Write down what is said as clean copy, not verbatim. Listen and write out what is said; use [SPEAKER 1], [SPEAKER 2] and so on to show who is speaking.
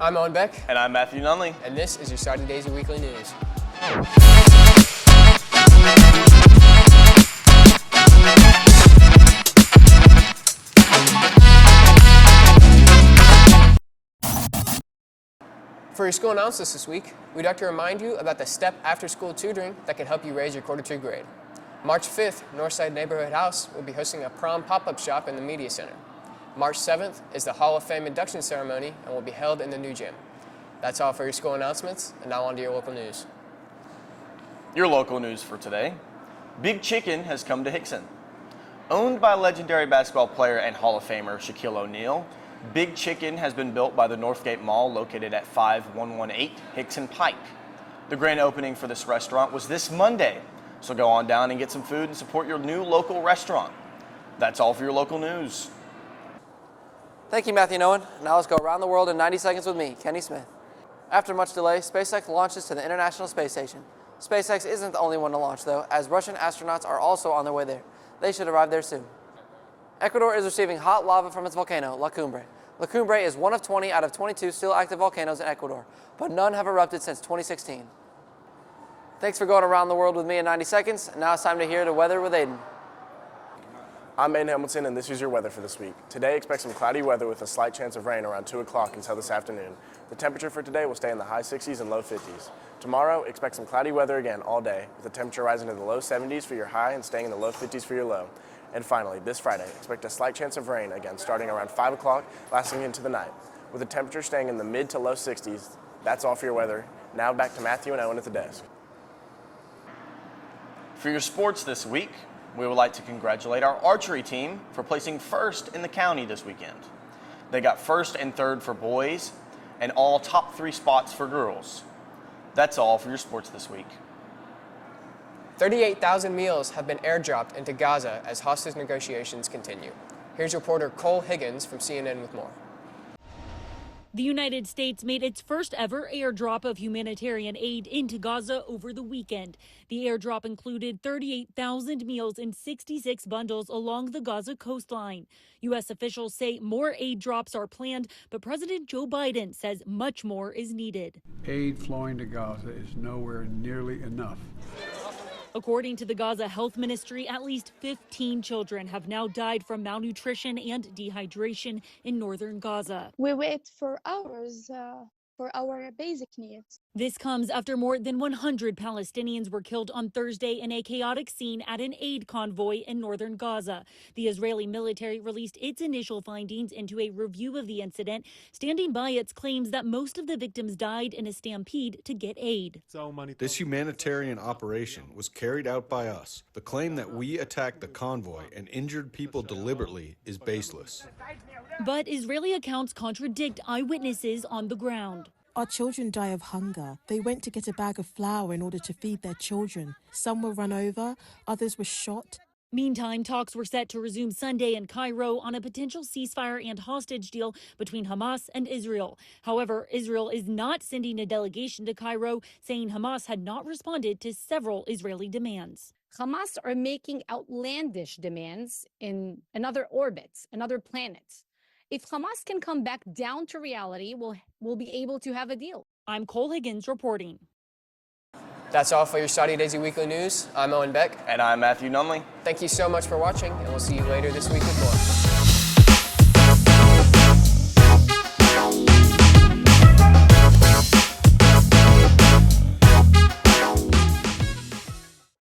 [SPEAKER 1] I'm Owen Beck.
[SPEAKER 2] And I'm Matthew Nunley.
[SPEAKER 1] And this is your Saudi Daisy Weekly News. For your school announcements this week, we'd like to remind you about the STEP after-school tutoring that can help you raise your quarter 2 grade. March 5th, Northside Neighborhood House will be hosting a prom pop-up shop in the Media Center. March 7th is the Hall of Fame induction ceremony and will be held in the new gym. That's all for your school announcements, and now on to your local news.
[SPEAKER 2] Your local news for today. Big Chicken has come to Hickson. Owned by legendary basketball player and Hall of Famer Shaquille O'Neal, Big Chicken has been built by the Northgate Mall located at 5118 Hickson Pike. The grand opening for this restaurant was this Monday, so go on down and get some food and support your new local restaurant. That's all for your local news.
[SPEAKER 3] Thank you, Matthew and Owen. Now let's go around the world in 90 seconds with me, Kenny Smith. After much delay, SpaceX launches to the International Space Station. SpaceX isn't the only one to launch, though, as Russian astronauts are also on their way there. They should arrive there soon. Ecuador is receiving hot lava from its volcano, La Cumbre. La Cumbre is one of 20 out of 22 still active volcanoes in Ecuador, but none have erupted since 2016. Thanks for going around the world with me in 90 seconds. Now it's time to hear the weather with Aiden.
[SPEAKER 4] I'm Aiden Hamilton, and this is your weather for this week. Today, expect some cloudy weather with a slight chance of rain around 2 o'clock until this afternoon. The temperature for today will stay in the high 60s and low 50s. Tomorrow, expect some cloudy weather again all day, with the temperature rising to the low 70s for your high and staying in the low 50s for your low. And finally, this Friday, expect a slight chance of rain again starting around 5 o'clock, lasting into the night. With the temperature staying in the mid to low 60s, that's all for your weather. Now back to Matthew and Owen at the desk.
[SPEAKER 2] For your sports this week, we would like to congratulate our archery team for placing first in the county this weekend. They got first and third for boys and all top 3 spots for girls. That's all for your sports this week.
[SPEAKER 1] 38,000 meals have been airdropped into Gaza as hostage negotiations continue. Here's reporter Cole Higgins from CNN with more.
[SPEAKER 5] The United States made its first ever airdrop of humanitarian aid into Gaza over the weekend. The airdrop included 38,000 meals in 66 bundles along the Gaza coastline. U.S. officials say more aid drops are planned, but President Joe Biden says much more is needed.
[SPEAKER 6] Aid flowing to Gaza is nowhere nearly enough.
[SPEAKER 5] According to the Gaza Health Ministry, at least 15 children have now died from malnutrition and dehydration in northern Gaza.
[SPEAKER 7] We wait for hours for our basic needs.
[SPEAKER 5] This comes after more than 100 Palestinians were killed on Thursday in a chaotic scene at an aid convoy in northern Gaza. The Israeli military released its initial findings into a review of the incident, standing by its claims that most of the victims died in a stampede to get aid.
[SPEAKER 8] This humanitarian operation was carried out by us. The claim that we attacked the convoy and injured people deliberately is baseless.
[SPEAKER 5] But Israeli accounts contradict eyewitnesses on the ground.
[SPEAKER 9] Our children die of hunger. They went to get a bag of flour in order to feed their children. Some were run over, others were shot.
[SPEAKER 5] Meantime, talks were set to resume Sunday in Cairo on a potential ceasefire and hostage deal between Hamas and Israel. However, Israel is not sending a delegation to Cairo, saying Hamas had not responded to several Israeli demands.
[SPEAKER 10] Hamas are making outlandish demands in another orbits, another planets. If Hamas can come back down to reality, we'll be able to have a deal.
[SPEAKER 5] I'm Cole Higgins reporting.
[SPEAKER 1] That's all for your Saudi Daisy Weekly News. I'm Owen Beck.
[SPEAKER 2] And I'm Matthew Nunley.
[SPEAKER 1] Thank you so much for watching, and we'll see you later this week with more.